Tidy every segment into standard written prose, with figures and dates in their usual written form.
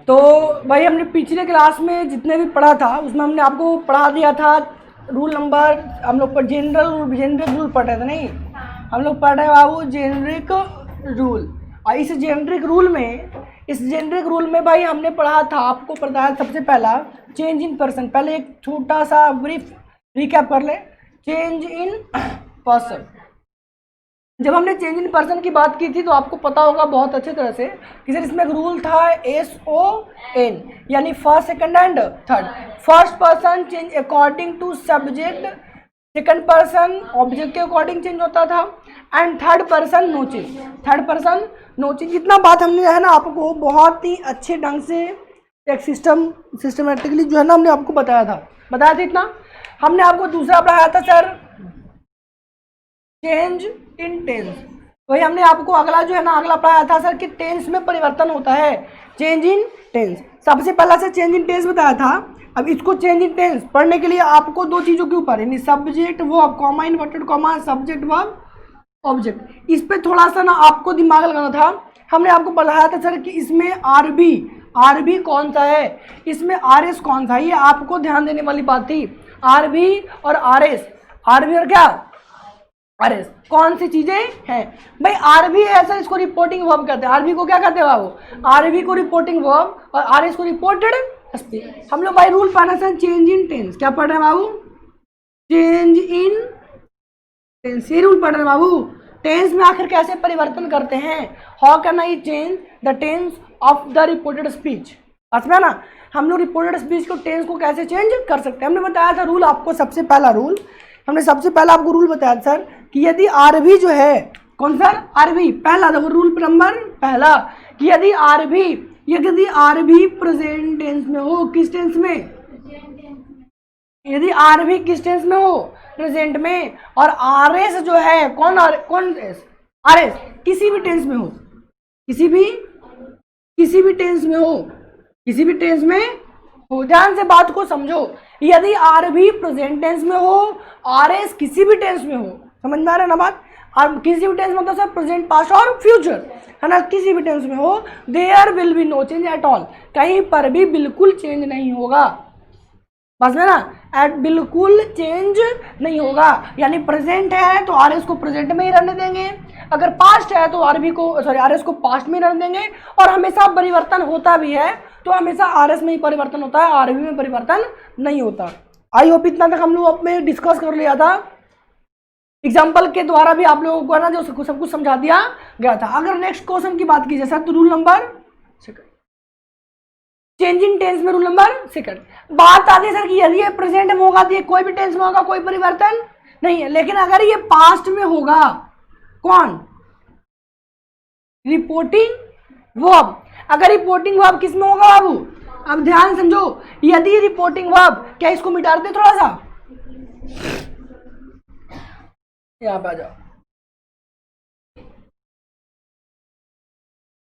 तो भाई हमने पिछले क्लास में जितने भी पढ़ा था उसमें हमने आपको पढ़ा दिया था रूल नंबर, हम लोग पर जेनरिक रूल पढ़ रहे थे, नहीं हम लोग पढ़ रहे बाबू जेनरिक रूल। और इस जेनरिक रूल में भाई हमने पढ़ा था, आपको बताया सबसे पहला चेंज इन पर्सन। पहले एक छोटा सा ब्रीफ रिकैप कर ले। चेंज इन पर्सन, जब हमने चेंज इन पर्सन की बात की थी तो आपको पता होगा बहुत अच्छे तरह से कि सर इसमें एक रूल था SON, यानी first second and third. First person change according to subject, second person object के अकॉर्डिंग चेंज होता था, and third person no change. Third person no change, इतना बात हमने है ना आपको बहुत ही अच्छे ढंग से एक सिस्टमेटिकली जो है ना हमने आपको बताया था इतना। हमने आपको दूसरा पढ़ाया था सर चेंज इन टेंस। वही हमने आपको अगला जो है ना अगला पढ़ाया था सर कि टेंस में परिवर्तन होता है, चेंज इन टेंस। सबसे पहला से चेंज इन टेंस बताया था। अब इसको चेंज इन टेंस पढ़ने के लिए आपको दो चीज़ों के ऊपर यानी subject verb comma inverted comma subject verb object, इस पे थोड़ा सा ना आपको दिमाग लगाना था। हमने आपको बताया था सर कि इसमें आरबी कौन सा है, इसमें आरएस कौन सा है, ये आपको ध्यान देने वाली बात थी। आरबी और आरएस, आरबी और क्या आरएस कौन सी चीजें हैं भाई। आरबी है सर, इसको रिपोर्टिंग वर्ब कहते हैं। आरबी को क्या कहते हैं बाबू, आरबी को रिपोर्टिंग वर्ब और आरएस को रिपोर्टेड स्पीच। हम लोग भाई रूल पढ़ रहे हैं चेंज इन टेंस। क्या पढ़ रहे हैं बाबू, चेंज इन टेंस, ये रूल पढ़ रहे हैं बाबू। टेंस में आखिर कैसे परिवर्तन करते हैं, how can I change the tense of the reported speech. समझा ना, हम लोग रिपोर्टेड स्पीच को टेंस को कैसे चेंज कर सकते हैं। हमने बताया था रूल आपको, सबसे पहला रूल हमने सबसे पहला आपको रूल बताया सर कि यदि आरबी जो है कौन सर आरबी, पहला देखो रूल नंबर पहला कि यदि आरबी प्रेजेंट टेंस में हो, किस टेंस में, यदि आरबी किस टेंस में हो प्रेजेंट में, और आरएस जो है कौन आरएस किसी भी टेंस में हो, किसी भी टेंस में हो, ध्यान से बात को समझो। यदि आरबी प्रेजेंट टेंस में हो, आरएस किसी भी टेंस में हो, समझ में आ रहा है ना बात। और किसी भी टेंस मतलब सर प्रेजेंट पास्ट और फ्यूचर है ना, किसी भी टेंस में हो, there will be no change at all, कहीं पर भी बिल्कुल चेंज नहीं होगा। बस में ना बिल्कुल चेंज नहीं होगा। यानी प्रेजेंट है तो आरएस को प्रेजेंट में ही रहने देंगे, अगर पास्ट है तो आरएस को पास्ट में रहने देंगे, और हमेशा परिवर्तन होता भी है तो हमेशा आरएस में ही परिवर्तन होता है, आरबी में परिवर्तन नहीं होता। आई होप इतना तक हम लोग अपने डिस्कस कर लिया था, एग्जाम्पल के द्वारा भी आप लोगों को है ना जो सब कुछ समझा दिया गया था। अगर नेक्स्ट क्वेश्चन की बात कीजिए सर तो rule number second, change in tense में रूल नंबर सेकंड बात आती है सर कि यदि ये प्रेजेंट में होगा तो ये कोई भी टेंस में होगा, कोई परिवर्तन नहीं है। लेकिन अगर ये पास्ट में होगा, कौन, रिपोर्टिंग वर्ब, अगर रिपोर्टिंग वर्ब किस में होगा बाबू, अब ध्यान समझो, यदि रिपोर्टिंग वर्ब, क्या इसको मिटा दे थोड़ा सा, यहाँ पे आ जाओ,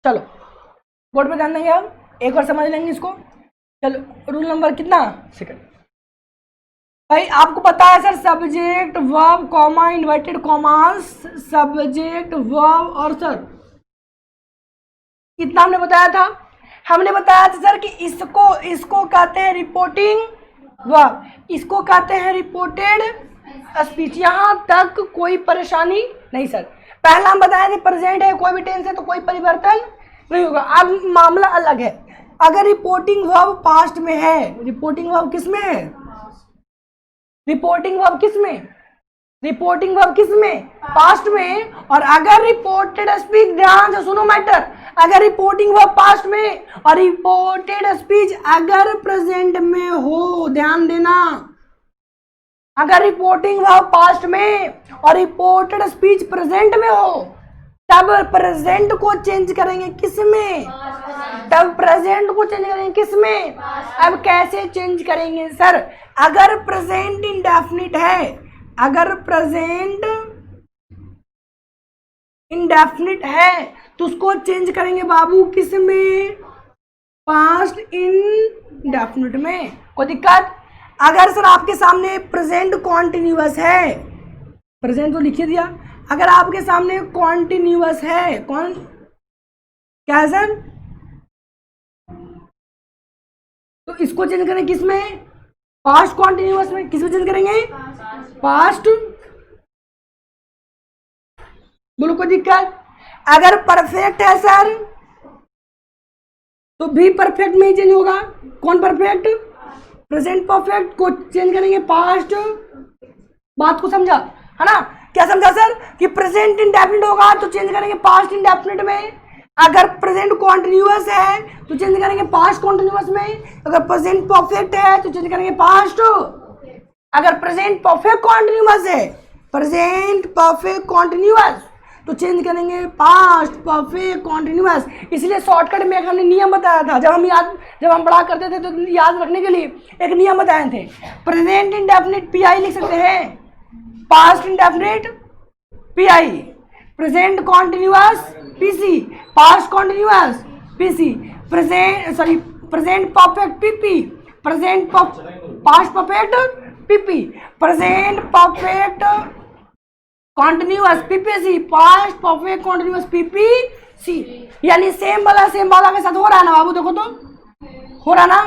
चलो बोर्ड पे ध्यान देंगे, अब एक बार समझ लेंगे इसको। चलो रूल नंबर कितना सेकंड भाई, आपको पता है sir subject verb comma inverted commas, subject verb और सर कितना हमने बताया था, हमने बताया था सर कि इसको कहते हैं रिपोर्टिंग वर्ब, इसको कहते हैं रिपोर्टेड स्पीच। यहां तक कोई परेशानी नहीं सर। पहला हम बताया थे प्रेजेंट है, कोई भी टेंस है तो कोई परिवर्तन नहीं होगा। अब मामला अलग है, अगर रिपोर्टिंग वर्ब पास्ट में है, रिपोर्टिंग वर्ब किस में है, रिपोर्टिंग वर्ब किस में पास्ट में, और अगर रिपोर्टेड स्पीच, ध्यान से सुनो मैटर, अगर रिपोर्टिंग वर्ब पास्ट में और रिपोर्टेड स्पीच अगर प्रेजेंट में हो, ध्यान देना, अगर रिपोर्टिंग वर्ब पास्ट में और रिपोर्टेड स्पीच प्रेजेंट में हो, तब प्रेजेंट को चेंज करेंगे किस में, तब प्रेजेंट को चेंज करेंगे किस में। अब कैसे चेंज करेंगे सर, अगर प्रेजेंट इंडेफिनिट है, अगर प्रेजेंट इंडेफिनिट है तो उसको चेंज करेंगे बाबू किस में, पास्ट इंडेफिनिट में। कोई दिक्कत, अगर सर आपके सामने प्रेजेंट कॉन्टिन्यूअस है, प्रेजेंट तो लिखिए दिया, अगर आपके सामने कॉन्टिन्यूअस है, कौन क्या है सर, तो इसको चेंज करेंगे किस में, पास्ट कॉन्टिन्यूअस में। किस में चेंज करेंगे, पास्ट। बोलो कोई दिक्कत। अगर परफेक्ट है सर तो भी परफेक्ट में ही चेंज होगा। कौन परफेक्ट, प्रेजेंट परफेक्ट को चेंज करेंगे पास्ट। बात को समझा है ना, क्या समझा सर, कि प्रेजेंट इंडेफिनिट होगा तो चेंज करेंगे पास्ट इंडेफिनिट में। अगर प्रेजेंट कॉन्टिन्यूअस है तो चेंज करेंगे पास्ट कॉन्टिन्यूअस में। अगर प्रेजेंट परफेक्ट है तो चेंज करेंगे पास्ट। अगर प्रेजेंट परफेक्ट कॉन्टिन्यूअस है, प्रेजेंट परफेक्ट कॉन्टिन्यूअस, तो चेंज करेंगे पास्ट परफेक्ट कॉन्टिन्यूअस। इसलिए शॉर्टकट में एक हमने नियम बताया था, जब हम पढ़ा करते थे तो याद रखने के लिए एक नियम बताए थे। प्रेजेंट इंडेफिनिट पी आई लिख सकते हैं, past indefinite P I, present continuous PC, past continuous PC, present perfect PP, present past perfect PP, present perfect continuous PPC, past perfect continuous PPC. यानी सेम वाला के साथ हो रहा है ना बाबू, देखो तो हो रहा ना,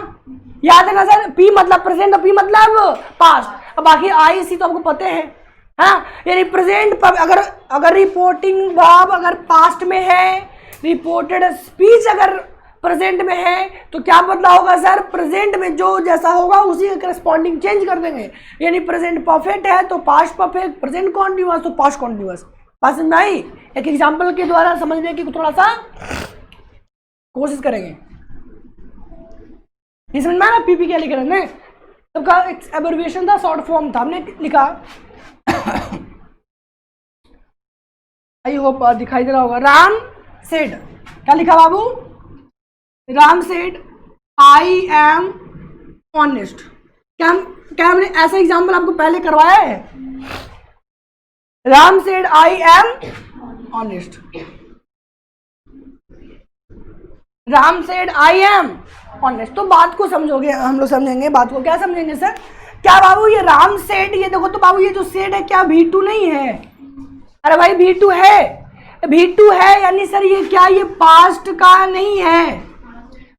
याद है ना सर। पी मतलब प्रेजेंट और पी मतलब पास्ट। अब बाकी आई सी तो आपको पता है, हाँ। यानी प्रेजेंट अगर रिपोर्टिंग वर्ब अगर पास्ट में है, रिपोर्टेड स्पीच अगर प्रेजेंट में है, तो क्या बदला होगा सर, प्रेजेंट में जो जैसा होगा उसी के करस्पॉन्डिंग चेंज कर देंगे। यानी प्रेजेंट परफेक्ट है तो पास्ट परफेक्ट, प्रेजेंट कॉन्टिन्यूअस तो पास्ट कॉन्टिन्यूअस। पास में आई एक एग्जांपल के द्वारा समझने की थोड़ा सा कोशिश करेंगे। ये समझ में आया ना, पीपी क्या लिख रहे हैं, सबका एक एब्रिविएशन था, शॉर्ट फॉर्म था, हमने लिखा। आई होप दिखाई दे रहा होगा। राम सेड, क्या लिखा बाबू, Ram said I am honest. क्या हमने ऐसा एग्जाम्पल आपको पहले करवाया है, Ram said I am honest, Ram said I am honest. तो बात को समझोगे, हम लोग समझेंगे बात को। क्या समझेंगे सर, क्या बाबू ये राम सेड, ये देखो तो बाबू ये जो सेड है क्या V2 नहीं है, अरे भाई V2 है, V2 है यानी सर ये क्या, ये पास्ट का नहीं है।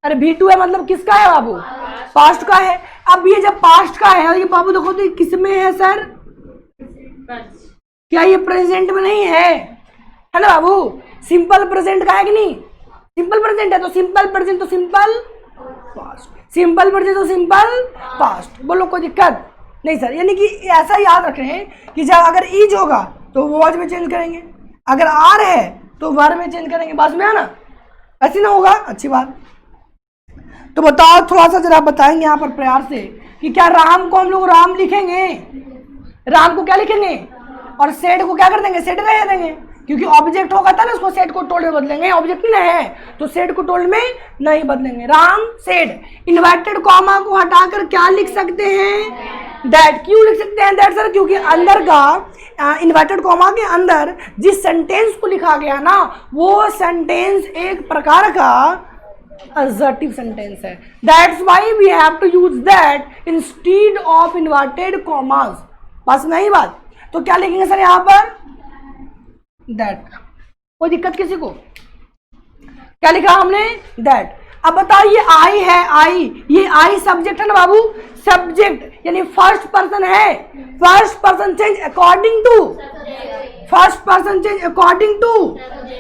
अरे V2 है मतलब किसका है बाबू, पास्ट का है। अब ये जब पास्ट का है, ये बाबू देखो तो ये किस में है सर, क्या ये प्रेजेंट में नहीं है ना बाबू। सिंपल प्रेजेंट का है कि नहीं, सिंपल प्रेजेंट है तो सिंपल प्रेजेंट तो सिंपल पास्ट, सिंपल प्रेजेंट तो सिंपल पास्ट। बोलो कोई दिक्कत नहीं सर। यानी कि ऐसा याद रखें कि जब अगर ईज होगा तो वॉज में चेंज करेंगे, अगर आर है तो वर में चेंज करेंगे। बात में आना, ऐसी ना होगा, अच्छी बात। तो बताओ थोड़ा सा जरा बताएंगे यहाँ पर प्यार से कि क्या राम को हम लोग राम लिखेंगे, राम को क्या लिखेंगे, और सेड को क्या कर देंगे, सेड रह देंगे, क्योंकि ऑब्जेक्ट होगा था ना, उसको सेड को टोल्ड में बदलेंगे। ऑब्जेक्ट नहीं है तो सेड को टोल्ड में नहीं बदलेंगे। राम सेड, इन्वर्टेड कॉमा को हटाकर क्या लिख सकते हैं, दैट। क्यों लिख सकते हैं दैट सर, क्योंकि अंदर का इन्वर्टेड कॉमा के अंदर जिस सेंटेंस को लिखा गया ना, वो सेंटेंस एक प्रकार का assertive सेंटेंस है। That's why we have to use that instead of inverted commas. बस नहीं बात, तो क्या लिखेंगे सर यहाँ पर, दैट। कोई दिक्कत किसी को, क्या लिखा हमने, दैट। अब बताओ ये आई है, आई, ये आई सब्जेक्ट है ना बाबू, सब्जेक्ट यानी फर्स्ट पर्सन है, first person change according to, first person change according to,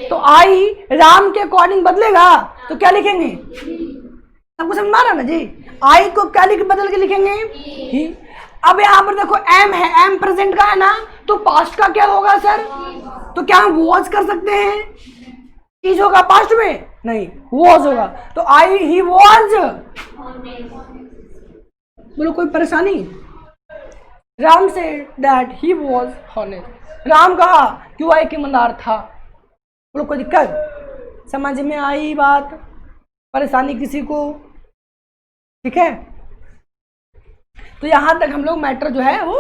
तो आई राम के अकॉर्डिंग बदलेगा तो क्या लिखेंगे, सबको समझ में आ रहा ना जी। आई को क्या बदल के लिखेंगे ही। अब यहाँ पर देखो एम है, एम प्रेजेंट का है ना, तो पास्ट का क्या होगा सर, तो क्या हम वॉज कर सकते हैं, इज होगा पास्ट में, नहीं वॉज होगा, तो आई ही वॉज। बोलो कोई परेशानी, Ram say that he was honest, Ram कहा कि वह एक ईमानदार था। बोलो कोई दिक्कत, समझ में आई बात, परेशानी किसी को, ठीक है। तो यहाँ तक हम लोग मैटर जो है वो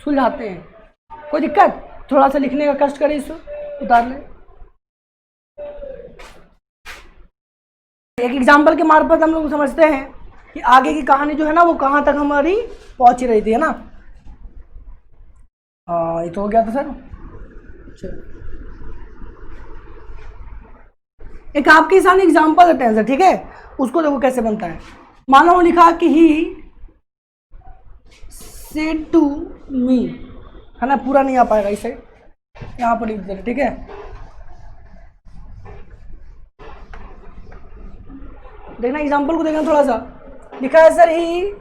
सुलझाते हैं। कोई दिक्कत, थोड़ा सा लिखने का कष्ट करें, इसको उतार लें। एक एग्जाम्पल के मार्फत हम लोग समझते हैं कि आगे की कहानी जो है ना वो कहाँ तक हमारी पहुँच रही थी, है ना। ये तो हो गया था सर। एक आपके सामने एग्जाम्पल देते हैं सर, ठीक है, उसको देखो कैसे बनता है। मानो लिखा कि ही सेड टू मी, है ना, पूरा नहीं आ पाएगा इसे, यहाँ पर लिख दे, ठीक है। देखना एग्जाम्पल को देखना थोड़ा सा, लिखा है sir he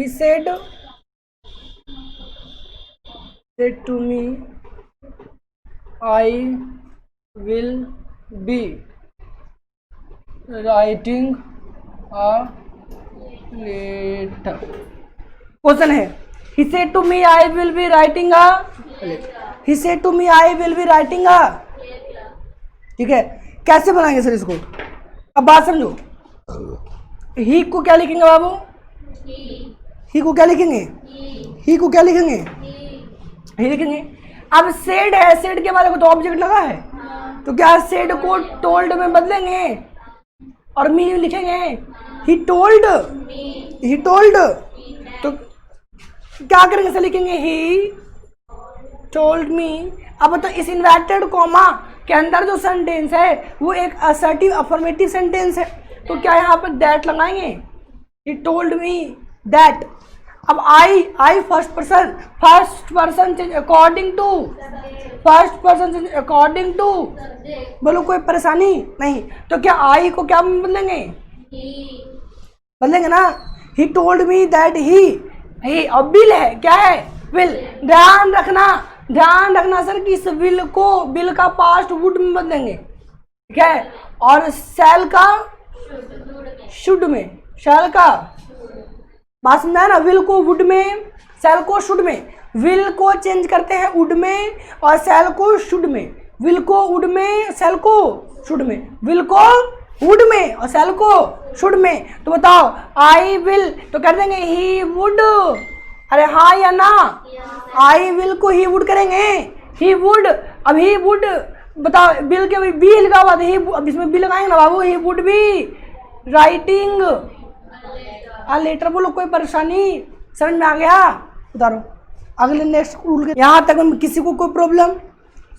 said to me I will be writing a letter. Question है he said to me I will be writing a, he said to me I will be writing a, ठीक है। कैसे बनाएंगे सर इसको, अब बात समझो। ही को क्या लिखेंगे बाबू, ही को क्या लिखेंगे, ही को क्या लिखेंगे, ही लिखेंगे। अब सेड है, सेड के बाद तो ऑब्जेक्ट लगा है, तो क्या सेड को टोल्ड में बदलेंगे और मी लिखेंगे, ही टोल्ड, ही टोल्ड, तो क्या करेंगे सर, लिखेंगे ही टोल्ड मी। अब तो इस इन्वर्टेड कॉमा के अंदर जो सेंटेंस है वो एक असर्टिव अफर्मेटिव सेंटेंस है, तो क्या यहाँ पर दैट लगाएंगे, ही टोल्ड मी दैट। अब I first person change according to, first person change according to, बोलो कोई परेशानी नहीं, तो क्या आई को क्या बदलेंगे, बदलेंगे ना, he told me that he. अब विल है, क्या है, विल। ध्यान रखना सर कि इस विल को, विल का पास्ट वुड में बदलेंगे, ठीक है, और शैल का शुड में, शैल का, बात समझा ना, विल को वुड में, शैल को शुड में, विल को चेंज करते हैं वुड में और शैल को शुड में, विल को वुड में, शैल को शुड में, विल को वुड में और शैल को शुड में। तो बताओ आई विल तो कर देंगे ही वुड, अरे हाँ या ना, आई विल को ही वुड करेंगे, ही वुड। अब ही वुड बताओ, बिल के बी लिखा हुआ था, अब इसमें बी लगाएंगे ना बाबू, he would be writing a letter. बोलो कोई परेशानी, समझ में आ गया, उतारो अगले नेक्स्ट रूल के। यहाँ तक किसी को कोई प्रॉब्लम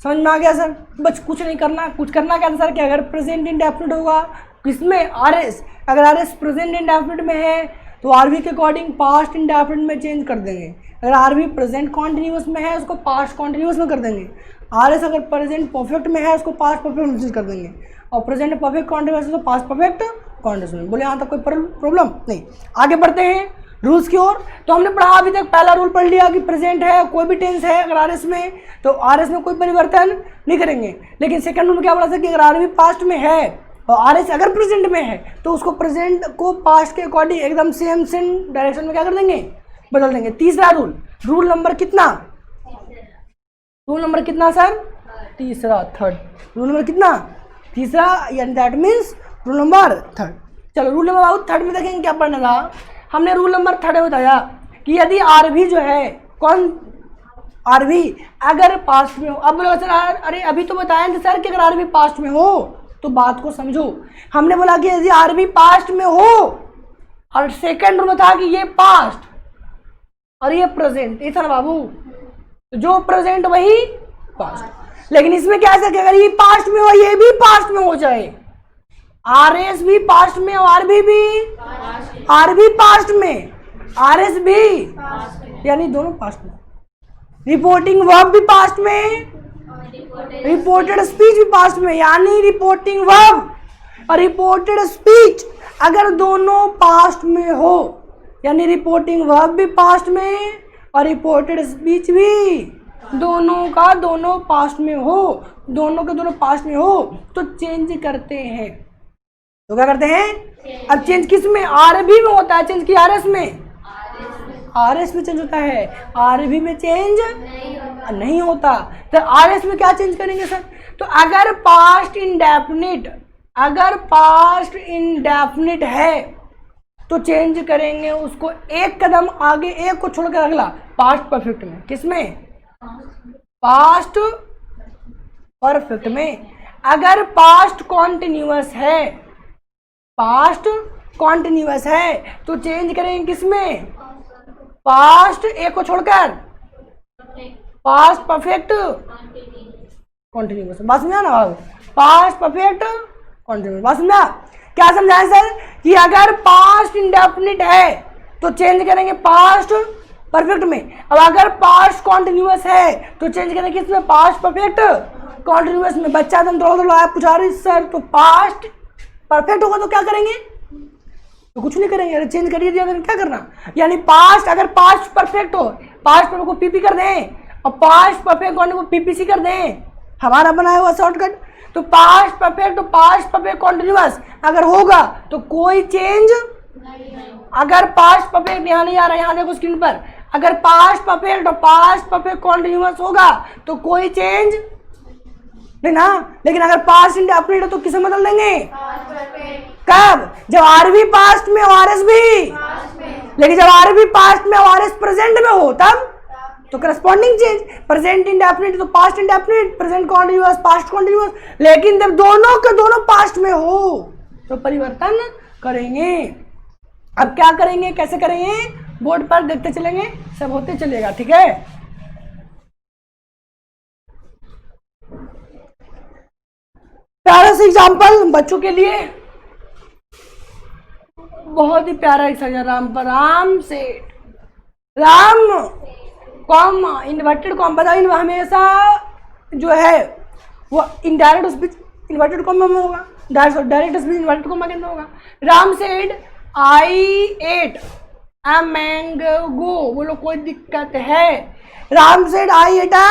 समझ में आ गया सर? बस कुछ नहीं करना, कुछ करना क्या था सर कि अगर प्रेजेंट इंडेफिनिट होगा किसमें, आरएस, अगर आरएस प्रेजेंट इंडेफिनिट में है तो आरवी के अकॉर्डिंग पास्ट इंडेफिनिट में चेंज कर देंगे, अगर आरवी प्रेजेंट कॉन्टिन्यूस में है उसको पास्ट कॉन्टिन्यूस में कर देंगे, आरएस अगर प्रेजेंट परफेक्ट में है उसको पास्ट परफेक्ट में चेंज कर देंगे, और प्रेजेंट परफेक्ट कॉन्टिन्यूस तो पास्ट परफेक्ट कॉन्टिन्यूस में। बोले यहाँ तक कोई प्रॉब्लम नहीं। आगे बढ़ते हैं रूल्स की ओर। तो हमने पढ़ा अभी तक, पहला रूल पढ़ लिया कि प्रेजेंट है, कोई भी टेंस है अगर आरएस में तो आरएस में कोई परिवर्तन नहीं करेंगे। लेकिन सेकंड रूल क्या बोला था कि अगर आरवी पास्ट में है और आरएस अगर प्रेजेंट में है तो उसको प्रेजेंट को पास्ट के अकॉर्डिंग एकदम सेम डायरेक्शन में क्या कर देंगे, बदल देंगे। तीसरा रूल, रूल नंबर कितना, रूल नंबर कितना सर, तीसरा, थर्ड। रूल नंबर कितना, तीसरा, यानी that means rule number third. चलो रूल नंबर थर्ड में देखेंगे क्या पढ़ना था। हमने रूल नंबर थर्ड बताया कि यदि आरवी जो है, कौन आरवी अगर पास्ट में हो। अब बोला सर अरे अभी तो बताया था सर कि अगर आरवी पास्ट में हो, तो बात को समझो। हमने बोला कि यदि आरवी पास्ट में हो और सेकंड रूल था कि ये पास्ट और ये प्रेजेंट, ये था ना बाबू, जो प्रेजेंट वही पास्ट। लेकिन इसमें क्या है कि अगर ये पास्ट में हो ये भी पास्ट में हो जाए, आरएस भी पास्ट में और आरवी भी, आरवी पास्ट में आरएस भी, यानी दोनों पास्ट में। रिपोर्टिंग वर्ब भी पास्ट में, रिपोर्टेड स्पीच भी पास्ट में, यानी रिपोर्टिंग वर्ब और रिपोर्टेड स्पीच अगर दोनों पास्ट में हो, यानी रिपोर्टिंग वर्ब भी पास्ट में और रिपोर्टेड स्पीच भी दोनों का दोनों पास्ट में हो, दोनों के दोनों पास्ट में हो, तो चेंज करते हैं। तो क्या करते हैं, अब चेंज किस में, आरवी में होता है चेंज की आरएस में, आरएस में चेंज होता है, आरवी में चेंज नहीं होता। तो आरएस में क्या चेंज करेंगे सर, तो अगर पास्ट इंडेफिनिट, अगर पास्ट इंडेफिनिट है तो चेंज करेंगे उसको एक कदम आगे, एक को छोड़कर अगला, पास्ट परफेक्ट में। किसमें, पास्ट परफेक्ट में। अगर पास्ट कॉन्टिन्यूअस है, पास्ट कॉन्टिन्यूअस है तो चेंज करेंगे किसमें, पास्ट एक को छोड़कर, पास्ट परफेक्ट कॉन्टिन्यूअस। बस में ना, पास्ट परफेक्ट कॉन्टिन्यूस। बात समझा? क्या समझाएं सर कि अगर पास्ट इंडेफिनिट है तो चेंज करेंगे पास्ट परफेक्ट में। अब अगर पास्ट कॉन्टिन्यूस है तो चेंज करेंगे किसमें? पास्ट परफेक्ट कॉन्टिन्यूस में। बच्चा तुम थोड़ा पूछा रही सर तो पास्ट परफेक्ट होगा तो क्या करेंगे? तो कुछ नहीं करेंगे, अरे चेंज करिए दिया तो क्या करना। यानी पास्ट, अगर पास्ट परफेक्ट हो, पास्ट परफेक्ट को पीपी कर दें और पास्ट परफेक्ट को पीपीसी कर दें, हमारा बनाया हुआ शॉर्टकट। तो past perfect, past perfect continuous अगर होगा तो कोई चेंज, अगर पास्ट परफेक्ट यहाँ नहीं आ रहा, यहाँ देखो स्क्रीन पर, अगर पास्ट परफेक्ट और पास्ट परफेक्ट कॉन्टिन्यूस होगा तो कोई चेंज नहीं ना। लेकिन अगर पास्ट इंडेफिनिट है तो किसे बदल देंगे? कब? जब आरवी पास्ट में आरएस भी, लेकिन जब आरवी पास्ट में आरएस प्रेजेंट में हो तब तो करस्पॉन्डिंग चेंज। प्रेजेंट इंडेफिनिट तो past indefinite, present continuous past continuous. लेकिन जब दोनों के दोनों पास्ट में हो तो परिवर्तन करेंगे। अब क्या करेंगे, कैसे करेंगे, बोर्ड पर देखते चलेंगे, सब होते चलेगा। ठीक है, प्यारा सा एग्जाम्पल बच्चों के लिए, बहुत ही प्यारा एग्जाम्पल। राम से राम कॉमा इन्वर्टेड कॉमा, बताइए हमेशा जो है वो इनडायरेक्ट स्पीच इन्वर्टेड कॉमा में होगा, डायरेक्ट स्पीच इन्वर्टेड कॉमा के अंदर होगा। Ram said I at a mango, बोलो कोई दिक्कत है? Ram said I at a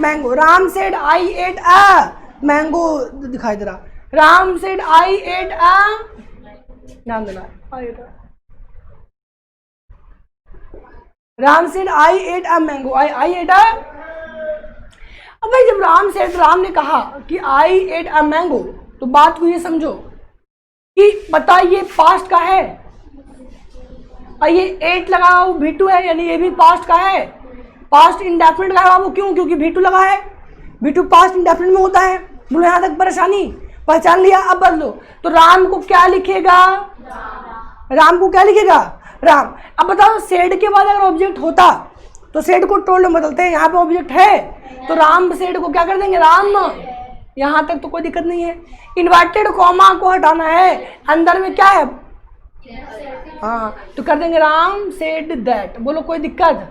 mango, Ram said I at a mango दिखाई दे रहा। Ram said I at a, ध्यान देना, Ram said I at a mango, I at a. अब भाई जब राम ने कहा कि आई एट अ मैंगो, तो बात को ये समझो कि बताइए पास्ट का है और ये 8 लगा वो V2 है, यानी ये भी पास्ट का है, पास्ट इंडेफिनिट का है। वो क्यों? क्योंकि V2 लगा है, V2 पास्ट इंडेफिनिट में होता है। बोलो यहाँ तक परेशानी पहचान लिया? अब बदलो तो राम को क्या लिखेगा? राम को क्या लिखेगा? राम। अब बताओ सेड के बाद अगर ऑब्जेक्ट होता तो सेड को टोल्ड में बदलते हैं, यहाँ पे ऑब्जेक्ट है तो राम सेड को क्या कर देंगे? राम। यहाँ तक तो कोई दिक्कत नहीं है। इन्वर्टेड कॉमा को हटाना है, अंदर में क्या है? हाँ, तो कर देंगे राम सेड दैट। बोलो कोई दिक्कत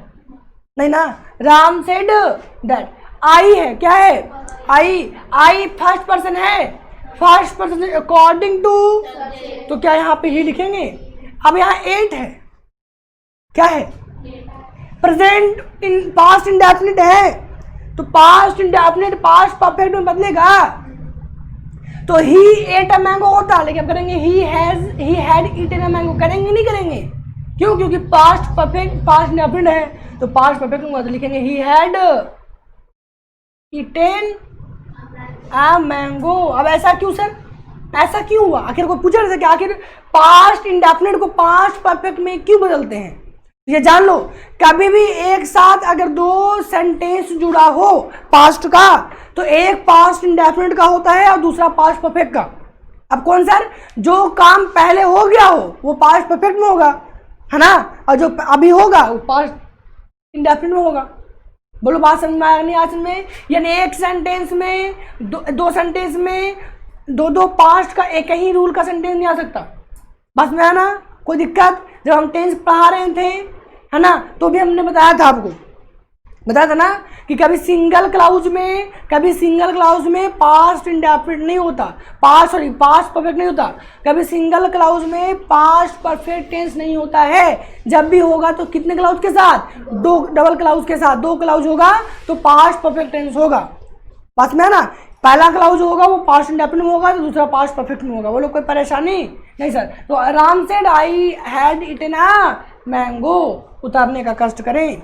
नहीं ना? Ram said that. आई है, क्या है? आई फर्स्ट पर्सन है, फर्स्ट पर्सन अकॉर्डिंग टू, तो क्या यहाँ पे ही लिखेंगे? अब यहाँ 8 है, क्या है? प्रेजेंट इन पास्ट इंडेफिनिट है, तो पास्ट इंडेफिनिट पास्ट परफेक्ट में बदलेगा तो ही एट अ मैंगो होता, लेकिन अब करेंगे he had eaten a mango. करेंगे नहीं करेंगे? क्यों? क्योंकि पास्ट परफेक्ट पास्ट इंडेफिनिट है, तो पास्ट परफेक्ट में तो लिखेंगे he had eaten a mango. अब ऐसा क्यों सर? ऐसा क्यों हुआ? आखिर को पूछा कि आखिर पास्ट इंडेफिनिट को पास्ट परफेक्ट में क्यों बदलते हैं? ये जान लो, कभी भी एक साथ अगर 2 सेंटेंस जुड़ा हो पास्ट का तो एक पास्ट इंडेफिनिट का होता है और दूसरा पास्ट परफेक्ट का। अब कौन सर? जो काम पहले हो गया हो वो पास्ट परफेक्ट में होगा, है ना, और जो अभी होगा वो पास्ट इंडेफिनिट में होगा। बोलो बात समझ में आया नहीं? आज में यानी एक सेंटेंस में दो सेंटेंस में दो पास्ट का एक ही रूल का सेंटेंस नहीं आ सकता। बस में आना कोई दिक्कत? जब हम टेंस पढ़ा रहे थे, है ना, तो भी हमने बताया था, आपको बताया था ना कि कभी सिंगल क्लाउज में पास्ट इंडेफिनिट नहीं होता, पास्ट परफेक्ट नहीं होता। कभी सिंगल क्लाउज में पास्ट परफेक्ट टेंस नहीं होता है। जब भी होगा तो कितने क्लाउज के साथ? 2 डबल क्लाउज के साथ। 2 क्लाउज होगा तो पास्ट परफेक्ट टेंस होगा। पास में है ना? पहला क्लाउज होगा वो पास्ट इंडेफिनिट में होगा तो दूसरा पास्ट परफेक्ट में होगा। बोलो कोई परेशानी नहीं सर? तो आराम से I had eaten a mango उतारने का कष्ट करें।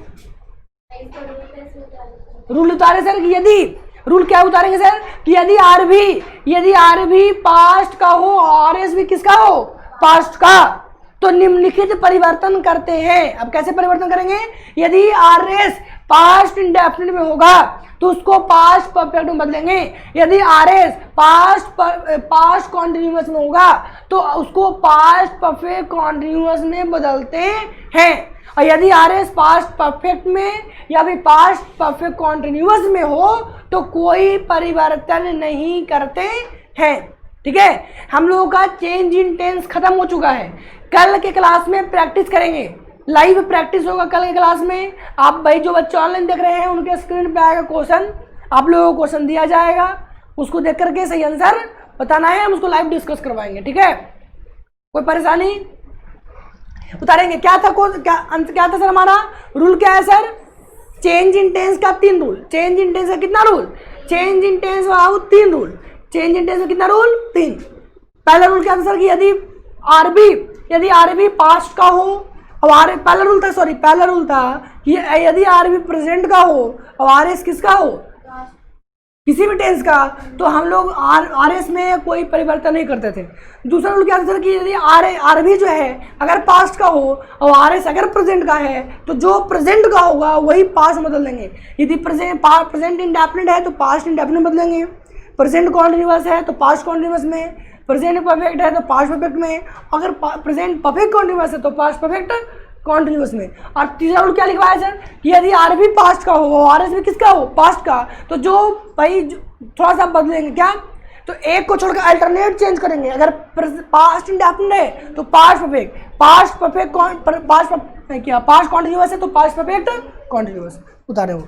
रूल उतारे सर कि यदि, रूल क्या उतारेंगे सर कि यदि आरबी पास्ट का हो, आरएस भी किसका हो? पास्ट का, तो निम्नलिखित परिवर्तन करते हैं। अब कैसे परिवर्तन करेंगे? यदि आरएस पास्ट इंडेफिनिट में होगा तो उसको पास्ट परफेक्ट में बदलेंगे। यदि आरएस पास्ट कॉन्टिन्यूअस में होगा तो उसको पास्ट परफेक्ट कॉन्टिन्यूअस में बदलते हैं। और यदि आरएस पास्ट परफेक्ट में या फिर पास्ट परफेक्ट कॉन्टिन्यूअस में हो तो कोई परिवर्तन नहीं करते हैं। ठीक है, हम लोगों का चेंज इन टेंस खत्म हो चुका है। कल के क्लास में प्रैक्टिस करेंगे, लाइव प्रैक्टिस होगा कल के क्लास में। आप भाई जो बच्चे ऑनलाइन देख रहे हैं उनके स्क्रीन पे आएगा क्वेश्चन, आप लोगों को क्वेश्चन दिया जाएगा, उसको देख करके सही आंसर बताना है, हम उसको लाइव डिस्कस करवाएंगे। ठीक है, कोई परेशानी? उतारेंगे। क्या था क्या था सर हमारा रूल? क्या है सर? चेंज इन टेंस का 3 रूल। चेंज इन टेंस का कितना रूल? चेंज इन टेंस का 3 रूल। चेंज इन टेंस में कितना रूल? 3। पहला रूल क्या था सर कि यदि आरबी पास्ट का हो और पहला रूल था कि यदि आरबी प्रेजेंट का हो और आरएस किसका हो? किसी भी टेंस का, तो हम लोग आरएस में कोई परिवर्तन नहीं करते थे। दूसरा रूल क्या था सर कि यदि आरबी जो है अगर पास्ट का हो और आरएस अगर प्रेजेंट का है तो जो प्रेजेंट का होगा वही पास्ट में बदल देंगे। यदि प्रेजेंट इंडेफिनिट है तो पास्ट इंडेफिनिट बदलेंगे, प्रेजेंट कॉन्टिन्यूअस है तो पास्ट कॉन्टिन्यूअस में, प्रेजेंट परफेक्ट है तो पास्ट परफेक्ट में, अगर प्रेजेंट परफेक्ट कॉन्टिन्यूअस है तो पास्ट परफेक्ट कॉन्टिन्यूअस में। और तीसरा रूल क्या लिखवाया सर कि यदि आरबी पास्ट का हो और आरएस भी किसका हो? पास्ट का, तो जो भाई थोड़ा सा बदलेंगे क्या, तो एक को छोड़कर अल्टरनेट चेंज करेंगे। अगर पास्ट इंडेफिनिट है तो पास्ट परफेक्ट, पास्ट कॉन्टिन्यूअस है तो पास्ट परफेक्ट कॉन्टिन्यूअस। उतारे हो।